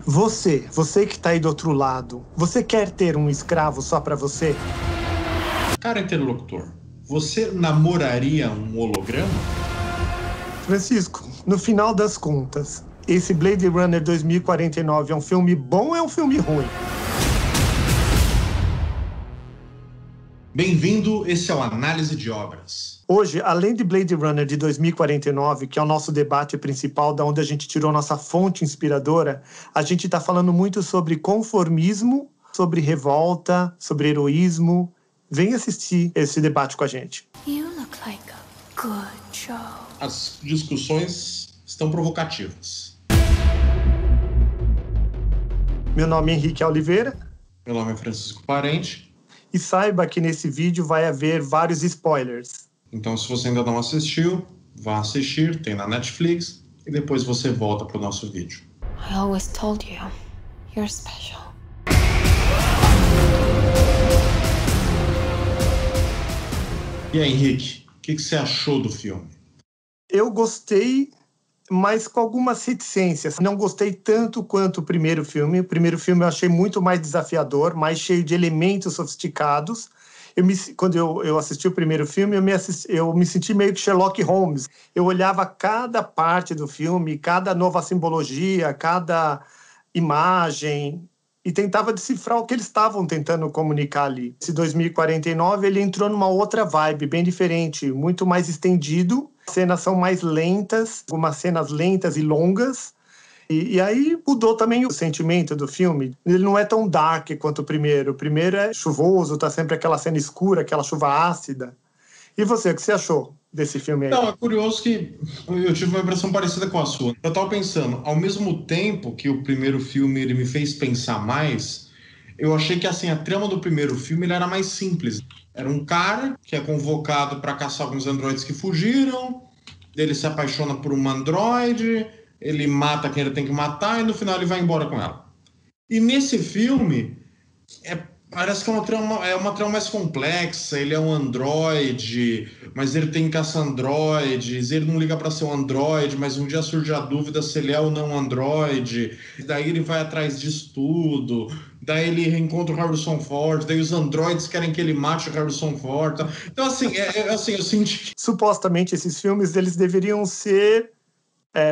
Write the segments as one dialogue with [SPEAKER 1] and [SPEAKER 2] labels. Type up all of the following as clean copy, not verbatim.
[SPEAKER 1] Você que tá aí do outro lado, você quer ter um escravo só pra você?
[SPEAKER 2] Cara interlocutor, você namoraria um holograma?
[SPEAKER 1] Francisco, no final das contas, esse Blade Runner 2049 é um filme bom ou é um filme ruim?
[SPEAKER 2] Bem-vindo, esse é o Análise de Obras.
[SPEAKER 1] Hoje, além de Blade Runner de 2049, que é o nosso debate principal, da onde a gente tirou nossa fonte inspiradora, a gente está falando muito sobre conformismo, sobre revolta, sobre heroísmo. Vem assistir esse debate com a gente.
[SPEAKER 3] You look like a good show.
[SPEAKER 2] As discussões estão provocativas.
[SPEAKER 1] Meu nome é Henrique Oliveira.
[SPEAKER 2] Meu nome é Francisco Parente.
[SPEAKER 1] E saiba que nesse vídeo vai haver vários spoilers.
[SPEAKER 2] Então, se você ainda não assistiu, vá assistir, tem na Netflix, e depois você volta para o nosso vídeo.
[SPEAKER 3] I always told you, you're special.
[SPEAKER 2] E aí, Henrique, o que você achou do filme?
[SPEAKER 1] Eu gostei, mas com algumas reticências. Não gostei tanto quanto o primeiro filme. O primeiro filme eu achei muito mais desafiador, mais cheio de elementos sofisticados. Quando eu assisti o primeiro filme, eu me senti meio que Sherlock Holmes. Eu olhava cada parte do filme, cada nova simbologia, cada imagem, e tentava decifrar o que eles estavam tentando comunicar ali. Esse 2049, ele entrou numa outra vibe, bem diferente, muito mais estendido. As cenas são mais lentas, algumas cenas lentas e longas. E aí mudou também o sentimento do filme. Ele não é tão dark quanto o primeiro. O primeiro é chuvoso, tá sempre aquela cena escura, aquela chuva ácida. E você, o que você achou desse filme aí?
[SPEAKER 2] Não, é curioso que eu tive uma impressão parecida com a sua. Eu tava pensando, ao mesmo tempo que o primeiro filme ele me fez pensar mais, eu achei que assim, a trama do primeiro filme ele era mais simples. Era um cara que é convocado para caçar alguns androides que fugiram, ele se apaixona por uma androide, ele mata quem ele tem que matar e no final ele vai embora com ela. E nesse filme, parece que é uma trama mais complexa. Ele é um androide, mas ele tem caça-androides, ele não liga para ser um androide, mas um dia surge a dúvida se ele é ou não um androide. Daí ele vai atrás disso tudo. Daí ele reencontra o Harrison Ford, daí os androides querem que ele mate o Harrison Ford. Então, assim, eu senti...
[SPEAKER 1] Supostamente, esses filmes eles deveriam ser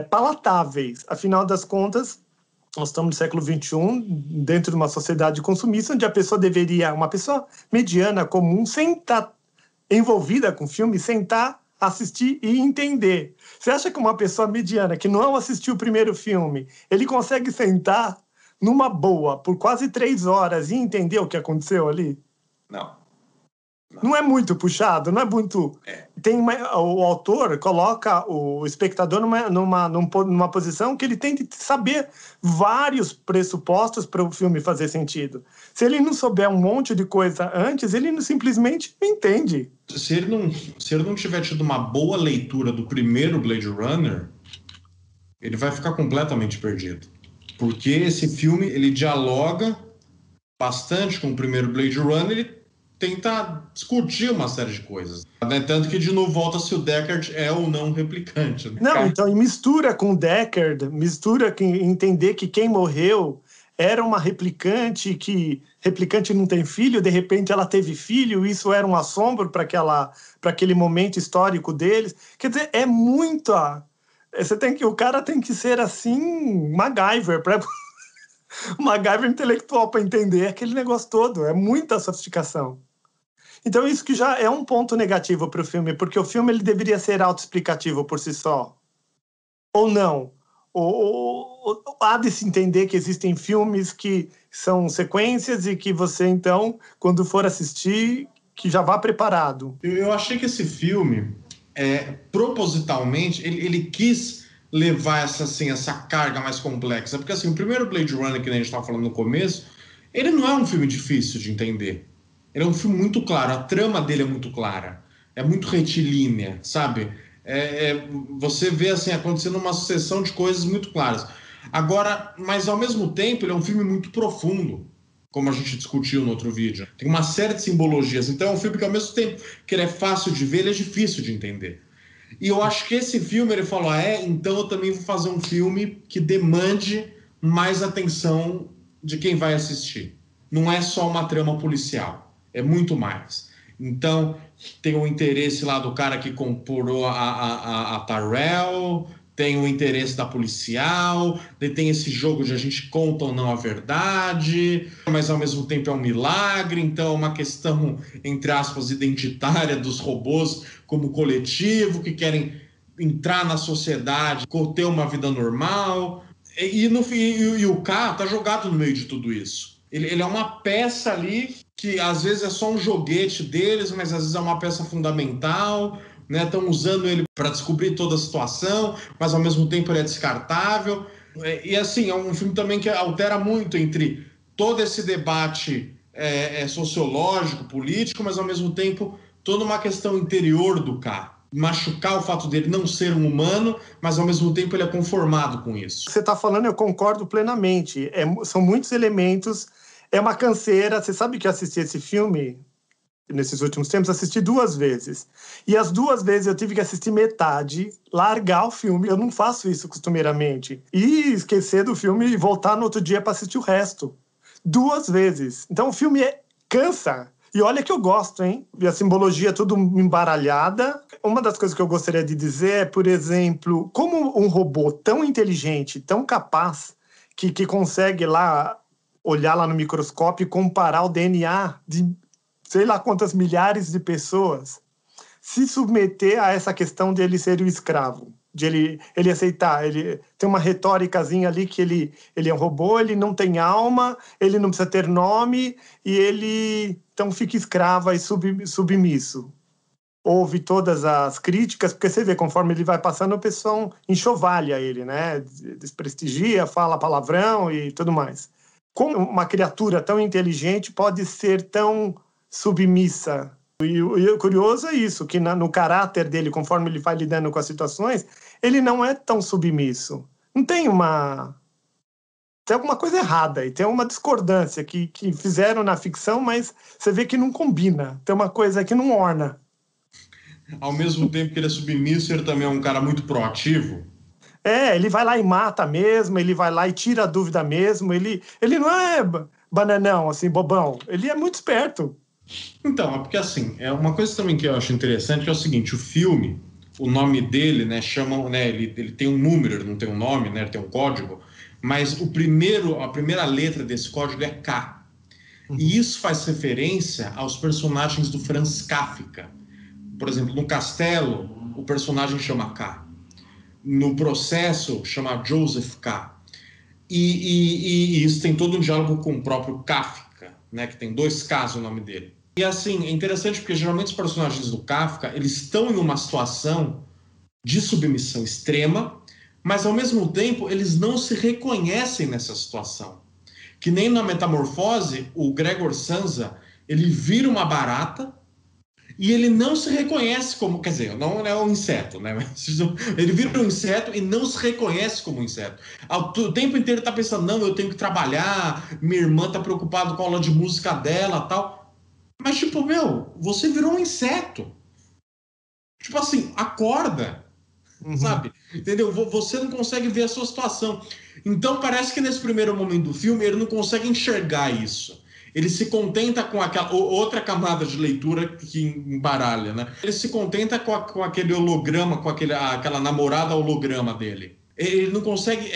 [SPEAKER 1] palatáveis. Afinal das contas, nós estamos no século XXI, dentro de uma sociedade consumista, onde uma pessoa mediana, comum, sem estar envolvida com filme, sentar, assistir e entender. Você acha que uma pessoa mediana, que não assistiu o primeiro filme, ele consegue sentar numa boa por quase 3 horas e entender o que aconteceu ali?
[SPEAKER 2] Não.
[SPEAKER 1] Não é muito puxado, não é muito... O autor coloca o espectador numa posição que ele tem de saber vários pressupostos para o filme fazer sentido. Se ele não souber um monte de coisa antes, ele simplesmente não entende.
[SPEAKER 2] Se ele não tiver tido uma boa leitura do primeiro Blade Runner, ele vai ficar completamente perdido. Porque esse filme, ele dialoga bastante com o primeiro Blade Runner, ele tenta discutir uma série de coisas. Tanto que, de novo, volta se o Deckard é ou não replicante.
[SPEAKER 1] Não, então, e mistura com o Deckard, entender que quem morreu era uma replicante, que replicante não tem filho, de repente ela teve filho, isso era um assombro para aquele momento histórico deles. Quer dizer, é muita... o cara tem que ser assim, MacGyver, MacGyver intelectual para entender aquele negócio todo. É muita sofisticação. Então isso que já é um ponto negativo para o filme, porque o filme ele deveria ser autoexplicativo por si só. Ou não. Há de se entender que existem filmes que são sequências e que você, então, quando for assistir, que já vá preparado.
[SPEAKER 2] Eu achei que esse filme, propositalmente, ele quis levar essa carga mais complexa. Porque, assim, o primeiro Blade Runner, que a gente estava falando no começo, ele não é um filme difícil de entender. Ele é um filme muito claro, a trama dele é muito clara, é muito retilínea, sabe? Você vê, assim, acontecendo uma sucessão de coisas muito claras. Agora, mas ao mesmo tempo, ele é um filme muito profundo, como a gente discutiu no outro vídeo. Tem uma série de simbologias, então é um filme que ao mesmo tempo que ele é fácil de ver, ele é difícil de entender. E eu acho que esse filme, ele falou, então eu também vou fazer um filme que demande mais atenção de quem vai assistir. Não é só uma trama policial, é muito mais. Então, tem o interesse lá do cara que comprou a Tyrell, tem o interesse da policial, tem esse jogo de a gente conta ou não a verdade, mas ao mesmo tempo é um milagre, então é uma questão, entre aspas, identitária dos robôs como coletivo, que querem entrar na sociedade, ter uma vida normal, e o K tá jogado no meio de tudo isso. Ele é uma peça ali que às vezes é só um joguete deles, mas às vezes é uma peça fundamental, né? Estão usando ele para descobrir toda a situação, mas ao mesmo tempo ele é descartável. E assim, é um filme também que altera muito entre todo esse debate sociológico, político, mas ao mesmo tempo toda uma questão interior do K. Machucar o fato dele não ser um humano, mas ao mesmo tempo ele é conformado com isso.
[SPEAKER 1] Você está falando, eu concordo plenamente. São muitos elementos, é uma canseira. Você sabe que eu assisti esse filme, nesses últimos tempos, assisti 2 vezes. E as 2 vezes eu tive que assistir metade, largar o filme. Eu não faço isso costumeiramente. E esquecer do filme e voltar no outro dia para assistir o resto. 2 vezes. Então o filme cansa. E olha que eu gosto, hein? E a simbologia é tudo embaralhada. Uma das coisas que eu gostaria de dizer é, por exemplo, como um robô tão inteligente, tão capaz, que consegue lá olhar lá no microscópio e comparar o DNA de sei lá quantas milhares de pessoas, se submeter a essa questão de ele ser o escravo, de ele aceitar. Ele tem uma retóricazinha ali que ele é um robô, ele não tem alma, ele não precisa ter nome, e ele então fica escravo e submisso. Ouve todas as críticas, porque você vê, conforme ele vai passando, o pessoal enxovalha ele, né? Desprestigia, fala palavrão e tudo mais. Como uma criatura tão inteligente pode ser tão submissa? E o curioso é isso, que no caráter dele, conforme ele vai lidando com as situações, ele não é tão submisso. Não tem tem alguma coisa errada e tem uma discordância que fizeram na ficção, mas você vê que não combina. Tem uma coisa que não orna.
[SPEAKER 2] Ao mesmo tempo que ele é submisso, ele também é um cara muito proativo.
[SPEAKER 1] Ele vai lá e mata mesmo, ele vai lá e tira a dúvida mesmo. Ele não é bananão, assim, bobão. Ele é muito esperto.
[SPEAKER 2] Então, é porque assim, é uma coisa também que eu acho interessante, que é o seguinte, o filme, o nome dele, né, ele tem um número, ele não tem um nome, né, ele tem um código, mas a primeira letra desse código é K. E isso faz referência aos personagens do Franz Kafka. Por exemplo, no Castelo, o personagem chama K. No Processo, chama Joseph K. E isso tem todo um diálogo com o próprio Kafka, né, que tem 2 Ks no nome dele. E assim, é interessante porque geralmente os personagens do Kafka, eles estão em uma situação de submissão extrema, mas ao mesmo tempo eles não se reconhecem nessa situação. Que nem na Metamorfose, o Gregor Samsa, ele vira uma barata e ele não se reconhece como, quer dizer, não é um inseto, né? Ele vira um inseto e não se reconhece como um inseto. O tempo inteiro ele tá pensando, não, eu tenho que trabalhar, minha irmã tá preocupada com a aula de música dela, tal. Mas tipo, você virou um inseto. Tipo assim, acorda, sabe? Entendeu? Você não consegue ver a sua situação. Então parece que nesse primeiro momento do filme ele não consegue enxergar isso. Ele se contenta com aquela outra camada de leitura que embaralha, né? Ele se contenta com aquele holograma, com aquela namorada holograma dele. Ele não consegue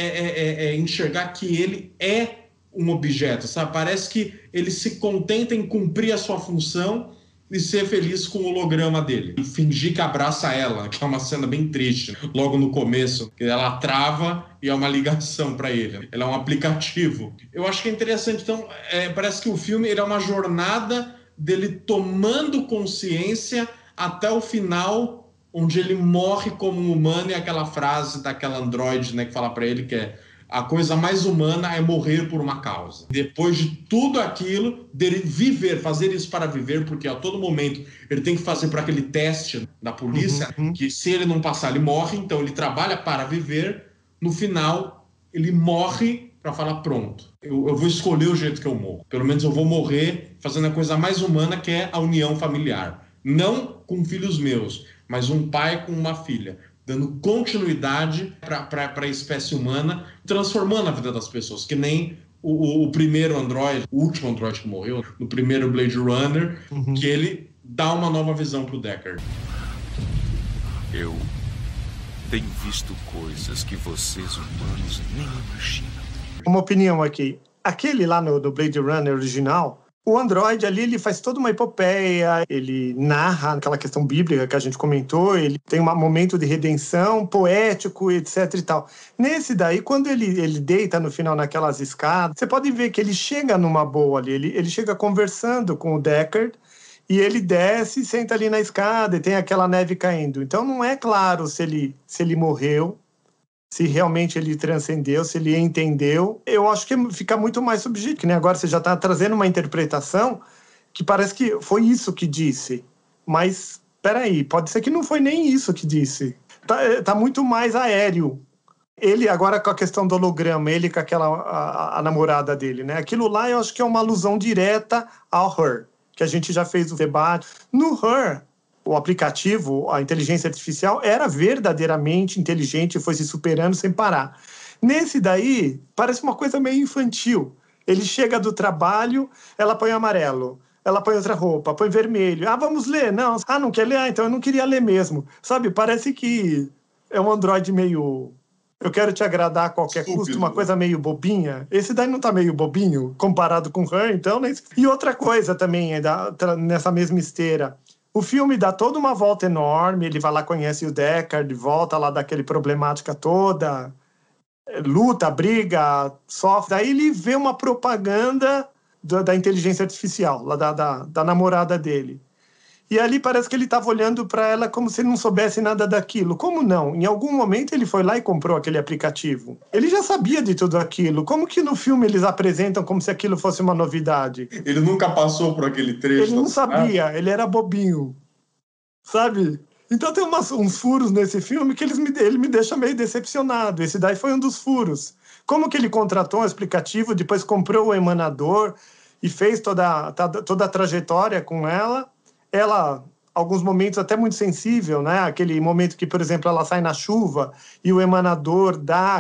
[SPEAKER 2] enxergar que ele é um objeto, sabe? Parece que ele se contenta em cumprir a sua função e ser feliz com o holograma dele. E fingir que abraça ela, que é uma cena bem triste, logo no começo, que ela trava e é uma ligação para ele. Ela é um aplicativo. Eu acho que é interessante. Então, parece que o filme ele é uma jornada dele tomando consciência até o final, onde ele morre como um humano, e aquela frase daquela androide, né, que fala para ele que a coisa mais humana é morrer por uma causa. Depois de tudo aquilo, dele viver, fazer isso para viver, porque a todo momento ele tem que fazer para aquele teste da polícia, que se ele não passar, ele morre, então ele trabalha para viver, no final ele morre para falar, pronto, eu vou escolher o jeito que eu morro. Pelo menos eu vou morrer fazendo a coisa mais humana, que é a união familiar. Não com filhos meus, mas um pai com uma filha. dando continuidade para a espécie humana, transformando a vida das pessoas, que nem o primeiro androide, o último androide que morreu, no primeiro Blade Runner, que ele dá uma nova visão pro Deckard.
[SPEAKER 4] Eu tenho visto coisas que vocês humanos nem imaginam.
[SPEAKER 1] Uma opinião aqui. Aquele lá no Blade Runner original, o androide ali, ele faz toda uma epopeia, ele narra aquela questão bíblica que a gente comentou, ele tem um momento de redenção poético, etc e tal. Nesse daí, quando ele deita no final naquelas escadas, você pode ver que ele chega numa boa ali, ele chega conversando com o Deckard, e ele desce e senta ali na escada e tem aquela neve caindo. Então não é claro se ele morreu, se realmente ele transcendeu, se ele entendeu. Eu acho que fica muito mais subjetivo, né? Agora você já está trazendo uma interpretação que parece que foi isso que disse. Mas, peraí, pode ser que não foi nem isso que disse. Tá muito mais aéreo. Ele, agora com a questão do holograma, ele com a namorada dele, né? Aquilo lá eu acho que é uma alusão direta ao Her, que a gente já fez o debate. No Her, o aplicativo, a inteligência artificial, era verdadeiramente inteligente e foi se superando sem parar. Nesse daí, parece uma coisa meio infantil. Ele chega do trabalho, ela põe amarelo, ela põe outra roupa, põe vermelho. Ah, vamos ler? Não. Ah, não quer ler? Ah, então eu não queria ler mesmo. Sabe, parece que é um androide meio... Eu quero te agradar a qualquer custo, uma coisa meio bobinha. Esse daí não tá meio bobinho comparado com o Her, então... Né? E outra coisa também, nessa mesma esteira. O filme dá toda uma volta enorme, ele vai lá, conhece o Deckard, volta lá daquele problemática toda, luta, briga, sofre. Daí ele vê uma propaganda da inteligência artificial, lá da namorada dele. E ali parece que ele estava olhando para ela como se ele não soubesse nada daquilo. Como não? Em algum momento ele foi lá e comprou aquele aplicativo. Ele já sabia de tudo aquilo. Como que no filme eles apresentam como se aquilo fosse uma novidade?
[SPEAKER 2] Ele nunca passou por aquele trecho.
[SPEAKER 1] Ele não sabia, ele era bobinho. Sabe? Então tem uns furos nesse filme que ele me deixa meio decepcionado. Esse daí foi um dos furos. Como que ele contratou um aplicativo, depois comprou o emanador e fez toda a trajetória com ela. Ela, alguns momentos até muito sensível, né? Aquele momento que, por exemplo, ela sai na chuva e o emanador dá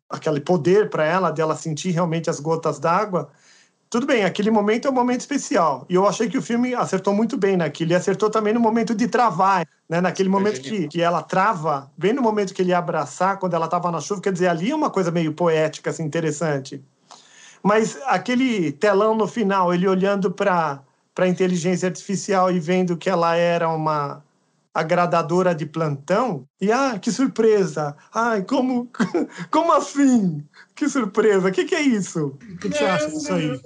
[SPEAKER 1] aquele poder para ela, de ela sentir realmente as gotas d'água. Tudo bem, aquele momento é um momento especial. E eu achei que o filme acertou muito bem naquilo. E acertou também no momento de travar, né? Naquele momento que ela trava, bem no momento que ele ia abraçar, quando ela estava na chuva. Quer dizer, ali é uma coisa meio poética, assim, interessante. Mas aquele telão no final, ele olhando para a inteligência artificial e vendo que ela era uma agradadora de plantão, e que surpresa! Ai, como assim? Que surpresa! O que é isso? O que você acha disso aí?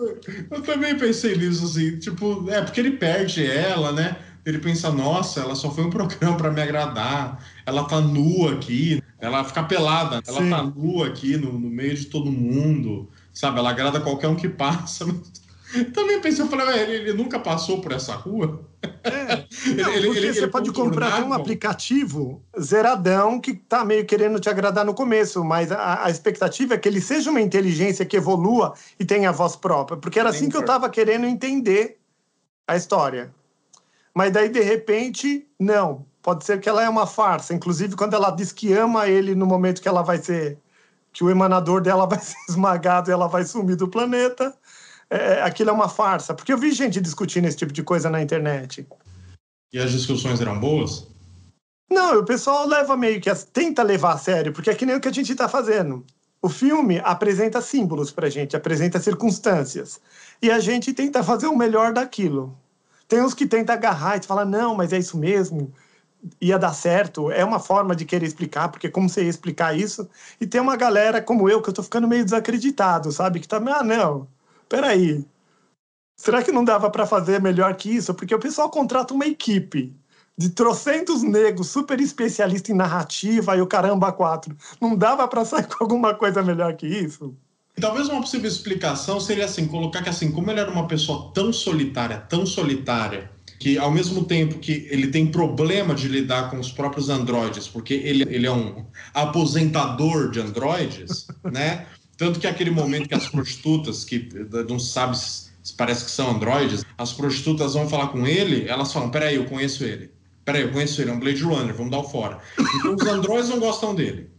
[SPEAKER 2] Eu também pensei nisso, assim, tipo, porque ele perde ela, né? Ele pensa, nossa, ela só foi um programa para me agradar, ela tá nua aqui, ela fica pelada, ela Sim. Tá nua aqui no meio de todo mundo, sabe? Ela agrada qualquer um que passa. Também pensei, eu falei, ele nunca passou por essa rua?
[SPEAKER 1] Porque você pode comprar até um aplicativo zeradão que tá meio querendo te agradar no começo, mas a expectativa é que ele seja uma inteligência que evolua e tenha voz própria, porque era assim que eu tava querendo entender a história. Mas daí, de repente, não. Pode ser que ela é uma farsa. Inclusive, quando ela diz que ama ele no momento que ela vai ser... que o emanador dela vai ser esmagado e ela vai sumir do planeta... aquilo é uma farsa. Porque eu vi gente discutindo esse tipo de coisa na internet.
[SPEAKER 2] E as discussões eram boas?
[SPEAKER 1] Não, o pessoal leva meio que... tenta levar a sério, porque é que nem o que a gente está fazendo. O filme apresenta símbolos pra gente, apresenta circunstâncias. E a gente tenta fazer o melhor daquilo. Tem uns que tentam agarrar e falar, não, mas é isso mesmo, ia dar certo. É uma forma de querer explicar, porque como você ia explicar isso? E tem uma galera como eu, que eu tô ficando meio desacreditado, sabe? Que tá, não... Peraí, será que não dava para fazer melhor que isso? Porque o pessoal contrata uma equipe de trocentos negros, super especialista em narrativa e o caramba 4. Não dava para sair com alguma coisa melhor que isso?
[SPEAKER 2] Talvez uma possível explicação seria assim, colocar que assim, como ele era uma pessoa tão solitária, que ao mesmo tempo que ele tem problema de lidar com os próprios androides, porque ele é um aposentador de androides, né? Tanto que aquele momento que as prostitutas, que não sabe se parece que são androides, as prostitutas vão falar com ele, elas falam, peraí, eu conheço ele. Peraí, eu conheço ele, é um Blade Runner, vamos dar o fora. Então os androides não gostam dele.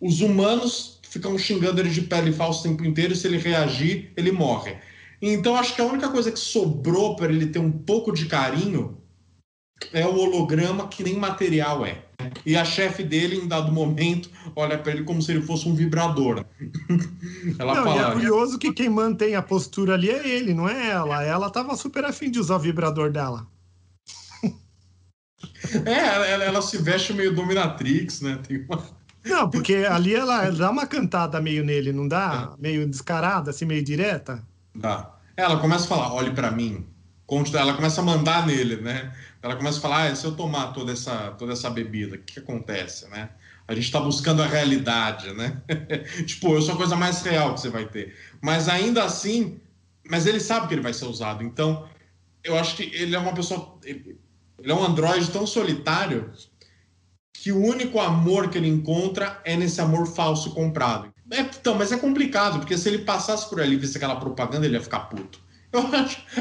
[SPEAKER 2] Os humanos ficam xingando ele de pele falsa o tempo inteiro e se ele reagir, ele morre. Então acho que a única coisa que sobrou para ele ter um pouco de carinho é o holograma, que nem material é. E a chefe dele, em dado momento, olha para ele como se ele fosse um vibrador. Ela
[SPEAKER 1] Não,
[SPEAKER 2] fala...
[SPEAKER 1] e é curioso que quem mantém a postura ali é ele, não é ela. Ela tava super afim de usar o vibrador dela.
[SPEAKER 2] ela se veste meio dominatrix, né? Tem uma...
[SPEAKER 1] Não, porque ali ela dá uma cantada meio nele, não dá? Meio descarada, assim, meio direta?
[SPEAKER 2] Dá. Ela começa a falar, olhe para mim. Ela começa a mandar nele, né? Ela começa a falar, se eu tomar toda essa bebida, o que acontece, né? A gente tá buscando a realidade, né? Tipo, eu sou a coisa mais real que você vai ter. Mas ainda assim, mas ele sabe que ele vai ser usado. Então, eu acho que ele é uma pessoa... Ele é um androide tão solitário que o único amor que ele encontra é nesse amor falso comprado. Então, mas é complicado, porque se ele passasse por ali e visse aquela propaganda, ele ia ficar puto. Eu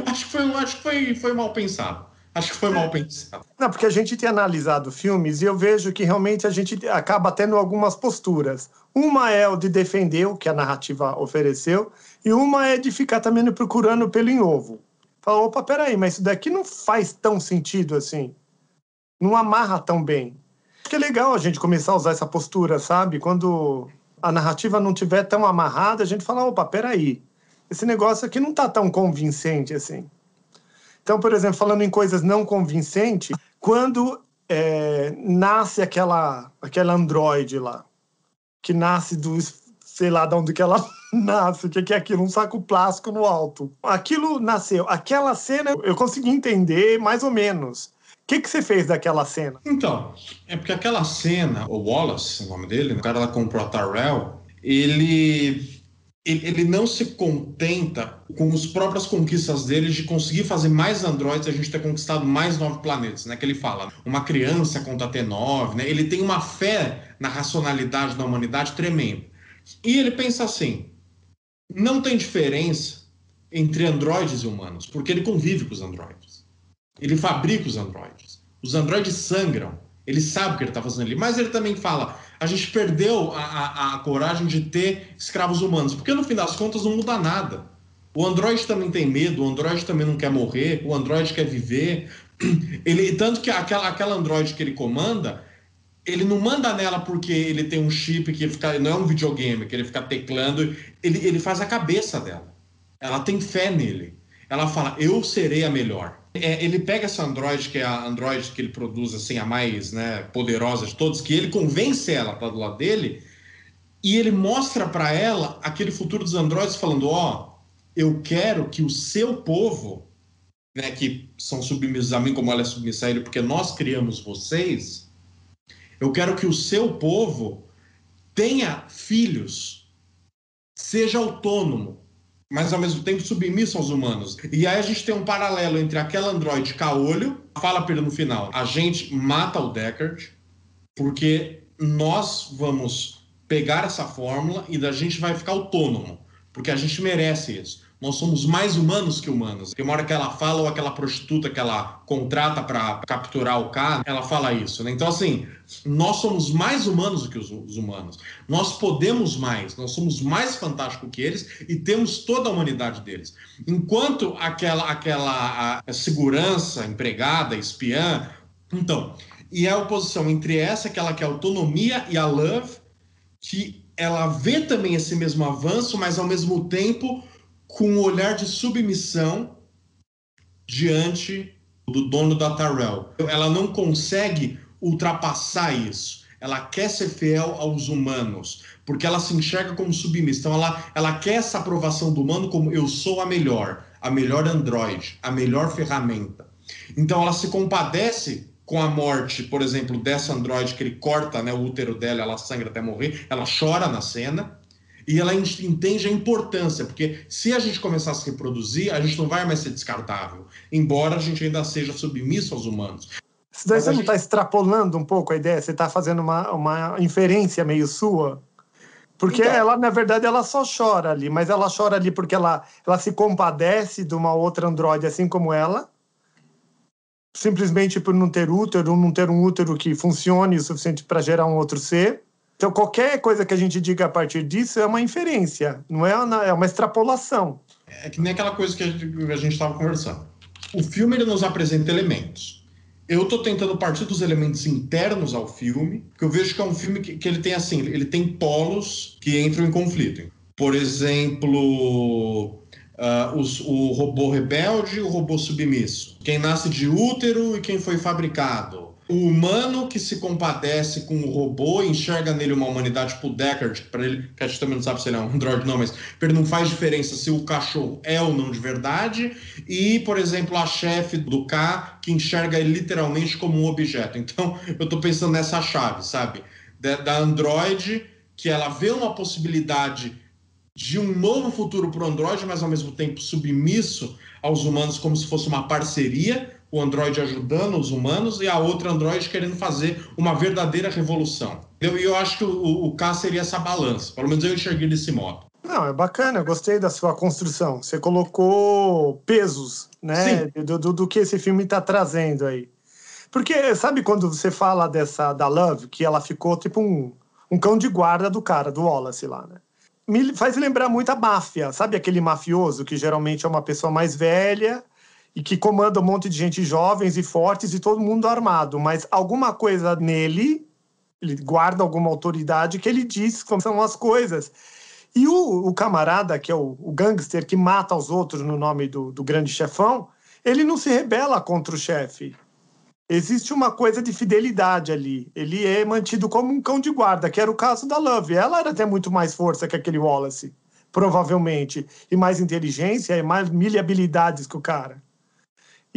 [SPEAKER 2] acho que foi mal pensado. Acho que foi mal pensado.
[SPEAKER 1] Não, porque a gente tem analisado filmes e eu vejo que realmente a gente acaba tendo algumas posturas. Uma é o de defender o que a narrativa ofereceu e uma é de ficar também procurando pelo em ovo. Fala, opa, peraí, mas isso daqui não faz tão sentido assim. Não amarra tão bem. Acho que é legal a gente começar a usar essa postura, sabe? Quando a narrativa não estiver tão amarrada, a gente fala, opa, peraí. Esse negócio aqui não tá tão convincente assim. Então, por exemplo, falando em coisas não convincentes, quando nasce aquela androide lá, que nasce do... sei lá de onde que ela nasce, o que é aquilo? Um saco plástico no alto. Aquilo nasceu. Aquela cena eu consegui entender mais ou menos. O que você fez daquela cena?
[SPEAKER 2] Então, é porque aquela cena, o Wallace, o nome dele, o cara lá comprou a Tyrell, ele não se contenta com as próprias conquistas dele de conseguir fazer mais androides, a gente ter conquistado mais 9 planetas, né? Que ele fala, uma criança conta até 9, né? Ele tem uma fé na racionalidade da humanidade tremenda. E ele pensa assim, não tem diferença entre androides e humanos, porque ele convive com os androides. Ele fabrica os androides. Os androides sangram. Ele sabe o que ele está fazendo ali. Mas ele também fala, a gente perdeu a coragem de ter escravos humanos, porque no fim das contas não muda nada. O androide também tem medo, o androide também não quer morrer, o androide quer viver. Tanto que aquela androide que ele comanda, ele não manda nela porque ele tem um chip que não é um videogame, que ele fica teclando, ele faz a cabeça dela. Ela tem fé nele. Ela fala, eu serei a melhor. Ele pega essa androide, que é a androide que ele produz, assim, a mais, né, poderosa de todos, que ele convence ela para do lado dele, e ele mostra para ela aquele futuro dos androides falando, eu quero que o seu povo, né, que são submissos a mim como ela é submissa a ele, porque nós criamos vocês, eu quero que o seu povo tenha filhos, seja autônomo, mas ao mesmo tempo submisso aos humanos. E aí a gente tem um paralelo entre aquela androide caolho, fala para ele no final, a gente mata o Deckard, porque nós vamos pegar essa fórmula e a gente vai ficar autônomo, porque a gente merece isso. Nós somos mais humanos que humanos. Tem uma hora que ela fala, ou aquela prostituta que ela contrata para capturar o cara, ela fala isso, né? Então, assim, nós somos mais humanos do que os humanos. Nós podemos mais, nós somos mais fantásticos que eles e temos toda a humanidade deles. Enquanto aquela segurança, empregada, espiã... Então, e é a oposição entre essa, que ela quer autonomia, e a Love, que ela vê também esse mesmo avanço, mas ao mesmo tempo com um olhar de submissão diante do dono da Tyrell. Ela não consegue ultrapassar isso. Ela quer ser fiel aos humanos, porque ela se enxerga como submissa. Então ela quer essa aprovação do humano como eu sou a melhor androide, a melhor ferramenta. Então ela se compadece com a morte, por exemplo, dessa androide que ele corta, né, o útero dela, ela sangra até morrer, ela chora na cena. E ela entende a importância, porque se a gente começar a se reproduzir, a gente não vai mais ser descartável, embora a gente ainda seja submisso aos humanos.
[SPEAKER 1] Isso daí você não está extrapolando um pouco a ideia? Você está fazendo uma inferência meio sua? Porque então, ela, na verdade, ela só chora ali, mas ela chora ali porque ela se compadece de uma outra androide assim como ela, simplesmente por não ter útero, não ter um útero que funcione o suficiente para gerar um outro ser. Então, qualquer coisa que a gente diga a partir disso é uma inferência, não é uma extrapolação.
[SPEAKER 2] É que nem aquela coisa que a gente estava conversando. O filme ele nos apresenta elementos. Eu estou tentando partir dos elementos internos ao filme, que eu vejo que é um filme que ele tem assim, ele tem polos que entram em conflito. Por exemplo, o robô rebelde e o robô submisso. Quem nasce de útero e quem foi fabricado. O humano que se compadece com o robô, enxerga nele uma humanidade, tipo o Deckard, para ele, que a gente também não sabe se ele é um androide não, mas para ele não faz diferença se o cachorro é ou não de verdade. E, por exemplo, a chefe do K, que enxerga ele literalmente como um objeto. Então, eu tô pensando nessa chave, sabe? Da androide, que ela vê uma possibilidade de um novo futuro para o androide, mas ao mesmo tempo submisso aos humanos como se fosse uma parceria, o androide ajudando os humanos e a outra androide querendo fazer uma verdadeira revolução. E eu acho que o K seria essa balança, pelo menos eu enxerguei desse modo.
[SPEAKER 1] Não, é bacana, eu gostei da sua construção. Você colocou pesos, né, do que esse filme está trazendo aí. Porque, sabe quando você fala da Love, que ela ficou tipo um cão de guarda do cara, do Wallace lá, né? Me faz lembrar muito a máfia, sabe aquele mafioso que geralmente é uma pessoa mais velha e que comanda um monte de gente jovens e fortes e todo mundo armado, mas alguma coisa nele, ele guarda alguma autoridade que ele diz como são as coisas. E o camarada, que é o gangster que mata os outros no nome do grande chefão, ele não se rebela contra o chefe. Existe uma coisa de fidelidade ali. Ele é mantido como um cão de guarda, que era o caso da Love. Ela era até muito mais força que aquele Wallace, provavelmente. E mais inteligência e mais mil habilidades que o cara.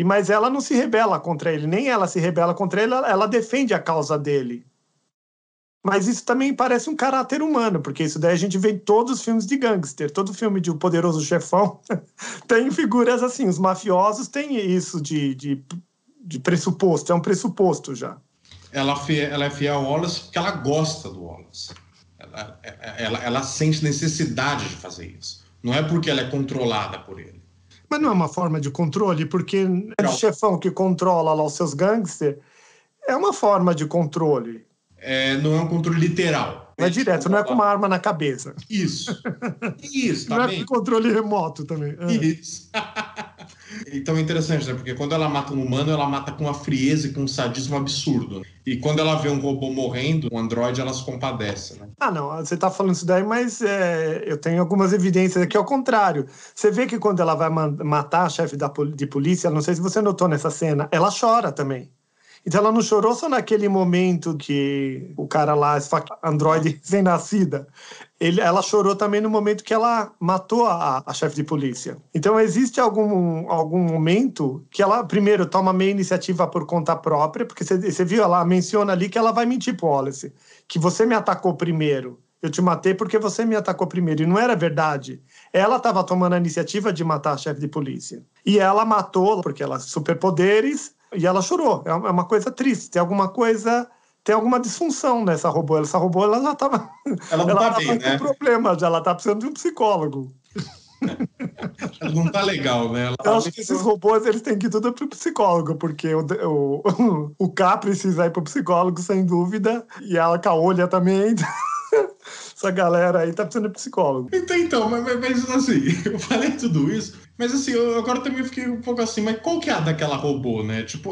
[SPEAKER 1] Mas ela não se rebela contra ele. Nem ela se rebela contra ele, ela defende a causa dele. Mas isso também parece um caráter humano, porque isso daí a gente vê em todos os filmes de gangster. Todo filme de O Poderoso Chefão tem figuras assim. Os mafiosos têm isso de pressuposto, é um pressuposto já.
[SPEAKER 2] Ela é fiel ao Wallace porque ela gosta do Wallace. Ela sente necessidade de fazer isso. Não é porque ela é controlada por ele.
[SPEAKER 1] Mas não é uma forma de controle, porque o chefão que controla lá os seus gangsters é uma forma de controle.
[SPEAKER 2] Não é um controle literal.
[SPEAKER 1] Não é direto, não é com uma arma na cabeça.
[SPEAKER 2] Isso, tá
[SPEAKER 1] não
[SPEAKER 2] bem?
[SPEAKER 1] É com controle remoto também.
[SPEAKER 2] Isso. Então é interessante, né? Porque quando ela mata um humano, ela mata com uma frieza e com um sadismo absurdo. E quando ela vê um robô morrendo, um androide, ela se compadece, né?
[SPEAKER 1] Não, você tá falando isso daí, mas eu tenho algumas evidências aqui ao contrário. Você vê que quando ela vai matar a chefe de polícia, não sei se você notou nessa cena, ela chora também. Então ela não chorou só naquele momento que o cara lá, androide recém-nascida. Ela chorou também no momento que ela matou a chefe de polícia. Então existe algum momento que ela, primeiro, toma meio iniciativa por conta própria, porque você viu, ela menciona ali que ela vai mentir pro Wallace, que você me atacou primeiro. Eu te matei porque você me atacou primeiro. E não era verdade. Ela estava tomando a iniciativa de matar a chefe de polícia. E ela matou porque ela tem superpoderes. E ela chorou. É uma coisa triste. Tem alguma disfunção nessa robô. Essa robô, ela já estava...
[SPEAKER 2] Ela não tá bem, né?
[SPEAKER 1] Com problema já. Ela tá precisando de um psicólogo.
[SPEAKER 2] Ela não tá legal, né?
[SPEAKER 1] Eu acho que esses robôs, eles têm que ir tudo pro psicólogo, porque o K precisa ir pro psicólogo, sem dúvida. E ela com a olha também. Essa galera aí tá precisando de psicólogo.
[SPEAKER 2] Então, mas assim, eu falei tudo isso, mas assim, eu agora também fiquei um pouco assim, mas qual que é a daquela robô, né? Tipo,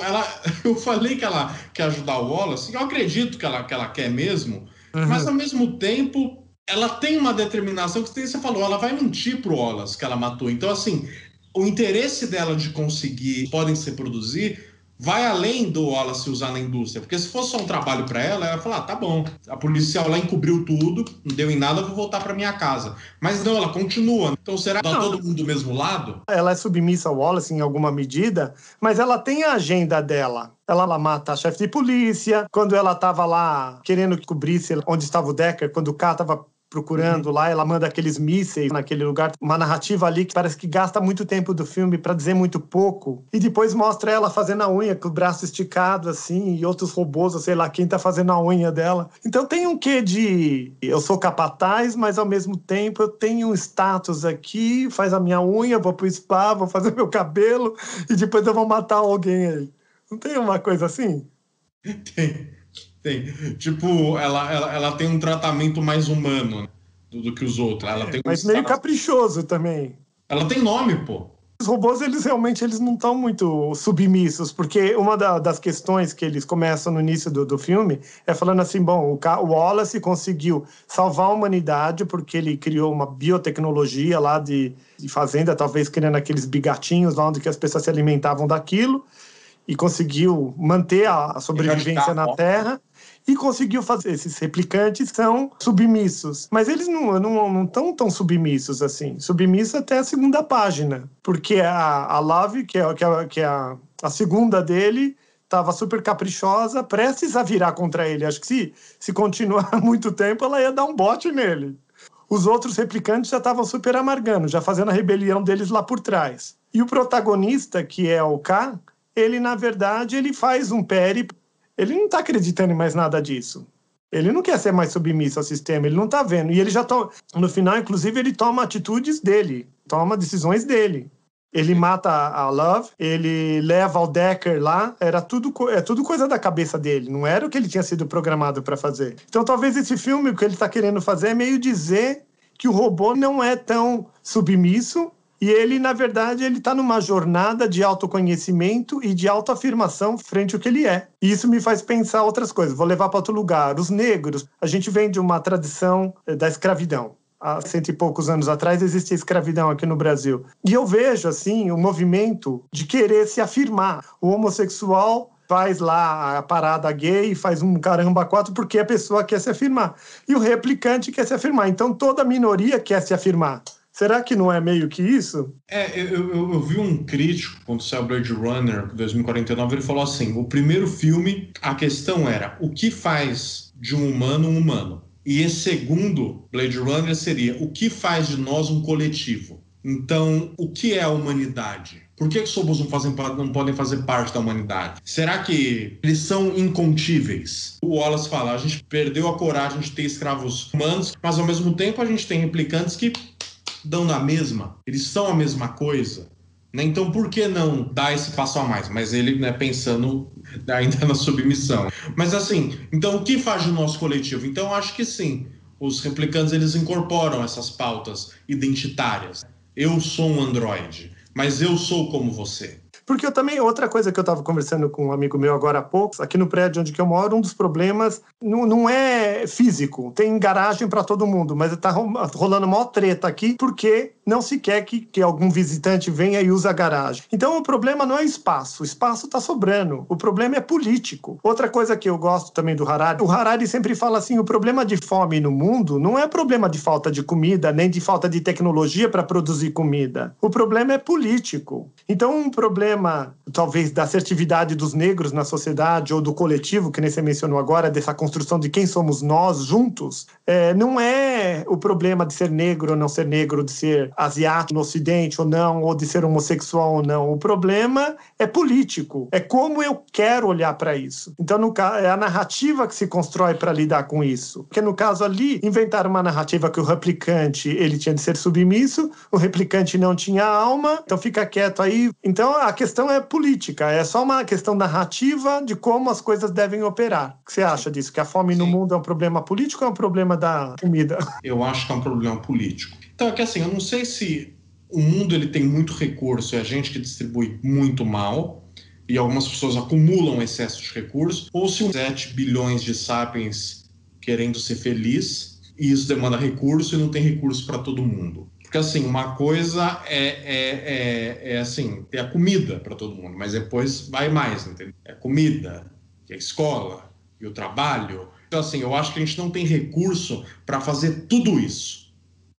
[SPEAKER 2] eu falei que ela quer ajudar o Wallace, eu acredito que ela quer mesmo, mas ao mesmo tempo, ela tem uma determinação que você falou, ela vai mentir pro Wallace que ela matou. Então, assim, o interesse dela de conseguir, podem se reproduzir, vai além do Wallace usar na indústria. Porque se fosse só um trabalho para ela ia falar, tá bom, a policial lá encobriu tudo, não deu em nada, eu vou voltar para minha casa. Mas não, ela continua. Então será que tá todo mundo do mesmo lado?
[SPEAKER 1] Ela é submissa ao Wallace em alguma medida, mas ela tem a agenda dela. Ela mata a chefe de polícia. Quando ela estava lá querendo que cobrisse onde estava o Decker, quando o K estava procurando lá, ela manda aqueles mísseis naquele lugar, uma narrativa ali que parece que gasta muito tempo do filme para dizer muito pouco, e depois mostra ela fazendo a unha com o braço esticado assim, e outros robôs, ou sei lá quem tá fazendo a unha dela. Então tem um quê de eu sou capataz, mas ao mesmo tempo eu tenho um status aqui, faz a minha unha, vou pro spa, vou fazer meu cabelo e depois eu vou matar alguém aí. Não tem uma coisa assim?
[SPEAKER 2] Tem. Tipo, ela tem um tratamento mais humano, né, do que os outros. Ela tem
[SPEAKER 1] Mas meio caprichoso também.
[SPEAKER 2] Ela tem nome, pô.
[SPEAKER 1] Os robôs, eles realmente não estão muito submissos, porque uma das questões que eles começam no início do filme é falando assim, bom, o Wallace conseguiu salvar a humanidade porque ele criou uma biotecnologia lá de fazenda, talvez criando aqueles bigatinhos lá onde que as pessoas se alimentavam daquilo, e conseguiu manter a sobrevivência na Terra. E conseguiu fazer esses replicantes que são submissos. Mas eles não estão tão submissos assim. Submissos até a segunda página. Porque a Love, que é a segunda dele, estava super caprichosa, prestes a virar contra ele. Acho que se continuar muito tempo, ela ia dar um bote nele. Os outros replicantes já estavam super amargando, já fazendo a rebelião deles lá por trás. E o protagonista, que é o K, ele, na verdade, ele faz um périplo. Ele não está acreditando em mais nada disso. Ele não quer ser mais submisso ao sistema, ele não está vendo. E ele já toma... No final, inclusive, ele toma atitudes dele, toma decisões dele. Ele mata a Love, ele leva o Decker lá, é tudo coisa da cabeça dele, não era o que ele tinha sido programado para fazer. Então, talvez esse filme, o que ele está querendo fazer é meio dizer que o robô não é tão submisso. E ele, na verdade, ele está numa jornada de autoconhecimento e de autoafirmação frente ao que ele é. E isso me faz pensar outras coisas. Vou levar para outro lugar. Os negros, a gente vem de uma tradição da escravidão. Há 100 e poucos anos atrás existia escravidão aqui no Brasil. E eu vejo, assim, o movimento de querer se afirmar. O homossexual faz lá a parada gay, faz um caramba quatro porque a pessoa quer se afirmar. E o replicante quer se afirmar. Então toda minoria quer se afirmar. Será que não é meio que isso?
[SPEAKER 2] Eu vi um crítico, quando saiu Blade Runner 2049, ele falou assim, o primeiro filme, a questão era o que faz de um humano um humano? E esse segundo Blade Runner seria o que faz de nós um coletivo? Então, o que é a humanidade? Por que os robôs não podem fazer parte da humanidade? Será que eles são incontíveis? O Wallace fala, a gente perdeu a coragem de ter escravos humanos, mas ao mesmo tempo a gente tem replicantes que dão na mesma, eles são a mesma coisa, né? Então por que não dar esse passo a mais? Mas ele, né, pensando ainda na submissão. Mas assim, então o que faz do nosso coletivo? Então eu acho que sim, os replicantes eles incorporam essas pautas identitárias. Eu sou um androide, mas eu sou como você.
[SPEAKER 1] Porque eu também, outra coisa que eu estava conversando com um amigo meu agora há pouco, aqui no prédio onde que eu moro, um dos problemas não é físico, tem garagem para todo mundo, mas está rolando maior treta aqui porque não se quer que algum visitante venha e use a garagem. Então o problema não é espaço, o espaço está sobrando, o problema é político. Outra coisa que eu gosto também do Harari, o Harari sempre fala assim, o problema de fome no mundo não é problema de falta de comida, nem de falta de tecnologia para produzir comida. O problema é político. Então um problema talvez da assertividade dos negros na sociedade ou do coletivo, que nem você mencionou agora, dessa construção de quem somos nós juntos, não é o problema de ser negro ou não ser negro, de ser asiático no Ocidente ou não, ou de ser homossexual ou não. O problema é político, é como eu quero olhar para isso. Então, é a narrativa que se constrói para lidar com isso. Porque no caso ali, inventaram uma narrativa que o replicante ele tinha de ser submisso, o replicante não tinha alma, então fica quieto aí. Então, a questão é política, é só uma questão narrativa de como as coisas devem operar. O que você acha disso? Que a fome no mundo é um problema político ou é um problema da comida?
[SPEAKER 2] Eu acho que é um problema político. Então, é que assim, eu não sei se o mundo ele tem muito recurso e a gente que distribui muito mal e algumas pessoas acumulam excesso de recursos, ou se 7 bilhões de sapiens querendo ser feliz e isso demanda recurso e não tem recurso para todo mundo. Porque, assim, uma coisa assim, ter a comida para todo mundo, mas depois vai mais, entendeu? É a comida, é a escola e o trabalho. Então, assim, eu acho que a gente não tem recurso para fazer tudo isso.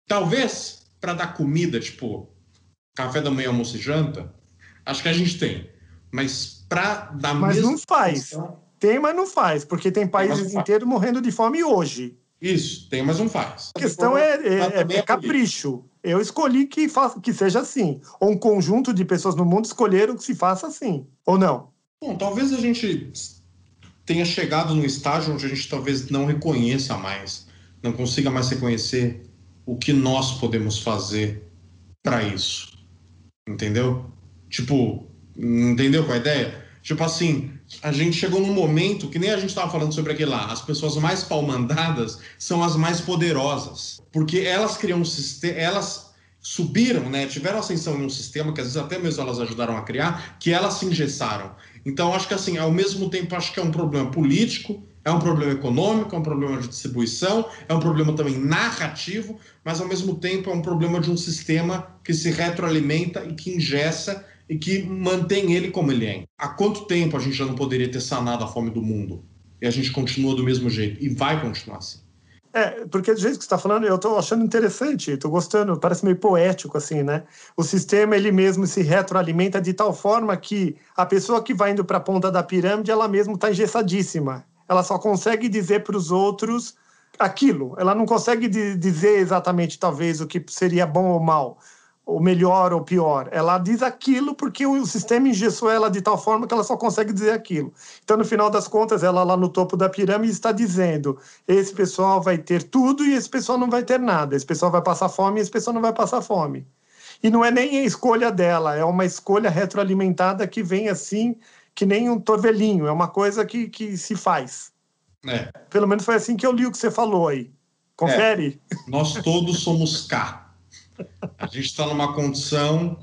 [SPEAKER 2] Talvez para dar comida, tipo, café da manhã, almoço e janta, acho que a gente tem. Mas para dar
[SPEAKER 1] Mas
[SPEAKER 2] mesmo...
[SPEAKER 1] não faz. Tem, mas não faz, porque tem países inteiros morrendo de fome hoje.
[SPEAKER 2] Isso, tem, mas não faz.
[SPEAKER 1] A questão é capricho. Eu escolhi que seja assim. Ou um conjunto de pessoas no mundo escolheram que se faça assim. Ou não?
[SPEAKER 2] Bom, talvez a gente tenha chegado num estágio onde a gente talvez não reconheça mais, não consiga mais reconhecer o que nós podemos fazer para isso. Entendeu? Tipo, entendeu qual é a ideia? Tipo assim, a gente chegou num momento que nem a gente estava falando sobre aquele lá. As pessoas mais pau-mandadas são as mais poderosas. Porque elas criam um sistema, elas subiram, né? Tiveram ascensão em um sistema que às vezes até mesmo elas ajudaram a criar, que elas se engessaram. Então, acho que assim, ao mesmo tempo, acho que é um problema político, é um problema econômico, é um problema de distribuição, é um problema também narrativo, mas ao mesmo tempo é um problema de um sistema que se retroalimenta e que engessa e que mantém ele como ele é. Há quanto tempo a gente já não poderia ter sanado a fome do mundo? E a gente continua do mesmo jeito, e vai continuar assim.
[SPEAKER 1] Porque do jeito que você está falando, eu estou achando interessante, estou gostando, parece meio poético, assim, né? O sistema, ele mesmo se retroalimenta de tal forma que a pessoa que vai indo para a ponta da pirâmide, ela mesmo está engessadíssima. Ela só consegue dizer para os outros aquilo. Ela não consegue dizer exatamente, talvez, o que seria bom ou mal, ou melhor ou pior. Ela diz aquilo porque o sistema engessou ela de tal forma que ela só consegue dizer aquilo. Então, no final das contas, ela lá no topo da pirâmide está dizendo: esse pessoal vai ter tudo e esse pessoal não vai ter nada. Esse pessoal vai passar fome e esse pessoal não vai passar fome. E não é nem a escolha dela, é uma escolha retroalimentada que vem assim, que nem um torvelinho. É uma coisa que se faz. Pelo menos foi assim que eu li o que você falou aí. Confere?
[SPEAKER 2] Nós todos somos K. A gente está numa condição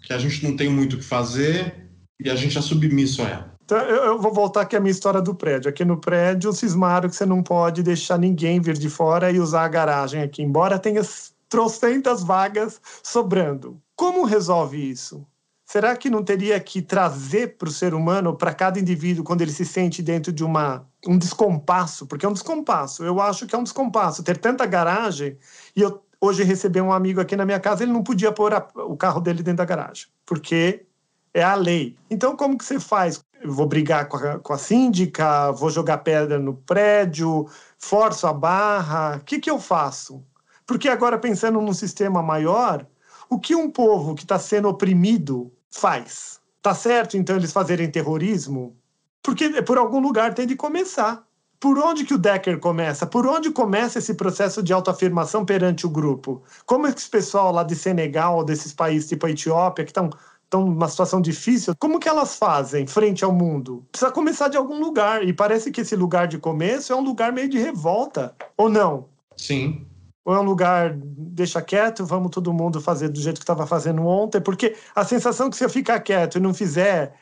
[SPEAKER 2] que a gente não tem muito o que fazer e a gente é submisso a ela.
[SPEAKER 1] Então, eu vou voltar aqui à minha história do prédio. Aqui no prédio, cismaram que você não pode deixar ninguém vir de fora e usar a garagem aqui, embora tenha trocentas vagas sobrando. Como resolve isso? Será que não teria que trazer para o ser humano, para cada indivíduo, quando ele se sente dentro de um descompasso? Porque é um descompasso. Eu acho que é um descompasso. Ter tanta garagem... E eu hoje recebi um amigo aqui na minha casa, ele não podia pôr o carro dele dentro da garagem, porque é a lei. Então, como que você faz? Eu vou brigar com a síndica, vou jogar pedra no prédio, forço a barra, o que eu faço? Porque agora, pensando num sistema maior, o que um povo que está sendo oprimido faz? Tá certo, então, eles fazerem terrorismo? Porque por algum lugar tem de começar. Por onde que o Decker começa? Por onde começa esse processo de autoafirmação perante o grupo? Como é que esse pessoal lá de Senegal, desses países tipo a Etiópia, que estão numa situação difícil, como que elas fazem frente ao mundo? Precisa começar de algum lugar, e parece que esse lugar de começo é um lugar meio de revolta, ou não?
[SPEAKER 2] Sim.
[SPEAKER 1] Ou é um lugar, deixa quieto, vamos todo mundo fazer do jeito que estava fazendo ontem, porque a sensação que se eu ficar quieto e não fizer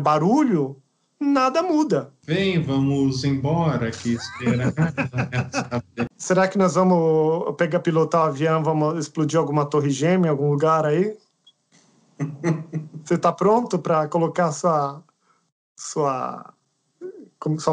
[SPEAKER 1] barulho, nada muda.
[SPEAKER 2] Vem, vamos embora, que espera.
[SPEAKER 1] Será que nós vamos pilotar o avião, vamos explodir alguma torre gêmea em algum lugar aí? Você está pronto para colocar sua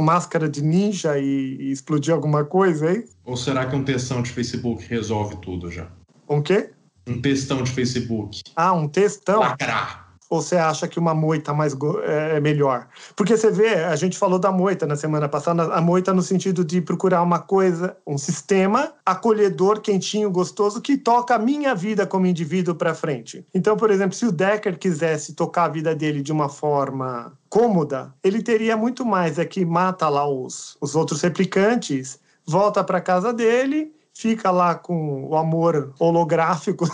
[SPEAKER 1] máscara de ninja e explodir alguma coisa aí?
[SPEAKER 2] Ou será que um textão de Facebook resolve tudo já?
[SPEAKER 1] Um quê?
[SPEAKER 2] Um textão de Facebook.
[SPEAKER 1] Ah, um textão?
[SPEAKER 2] Lacrar.
[SPEAKER 1] Ou você acha que uma moita é melhor? Porque você vê, a gente falou da moita na semana passada, a moita no sentido de procurar uma coisa, um sistema acolhedor, quentinho, gostoso, que toca a minha vida como indivíduo para frente. Então, por exemplo, se o Decker quisesse tocar a vida dele de uma forma cômoda, ele teria muito mais que mata lá os outros replicantes, volta para casa dele, fica lá com o amor holográfico,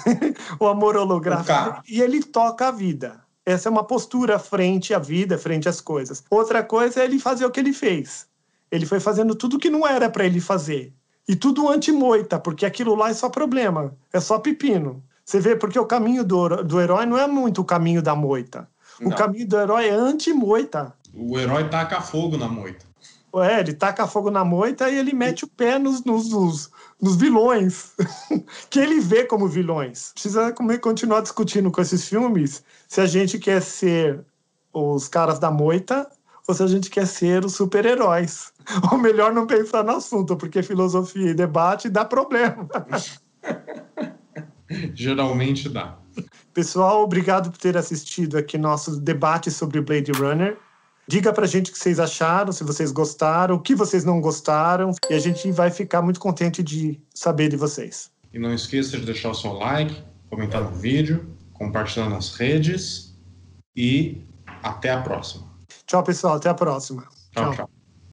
[SPEAKER 1] o amor holográfico, e ele toca a vida. Essa é uma postura frente à vida, frente às coisas. Outra coisa é ele fazer o que ele fez. Ele foi fazendo tudo que não era para ele fazer. E tudo anti-moita, porque aquilo lá é só problema, é só pepino. Você vê, porque o caminho do herói não é muito o caminho da moita. Não. O caminho do herói é anti-moita.
[SPEAKER 2] O herói taca fogo na moita.
[SPEAKER 1] Ele taca fogo na moita e ele mete o pé nos vilões, que ele vê como vilões. Precisa continuar discutindo com esses filmes se a gente quer ser os caras da moita ou se a gente quer ser os super-heróis. Ou melhor não pensar no assunto, porque filosofia e debate dá problema.
[SPEAKER 2] Geralmente dá.
[SPEAKER 1] Pessoal, obrigado por ter assistido aqui nosso debate sobre Blade Runner. Diga pra gente o que vocês acharam, se vocês gostaram, o que vocês não gostaram, e a gente vai ficar muito contente de saber de vocês.
[SPEAKER 2] E não esqueça de deixar o seu like, comentar no vídeo, compartilhar nas redes e até a próxima.
[SPEAKER 1] Tchau, pessoal. Até a próxima.
[SPEAKER 2] Tchau, tchau.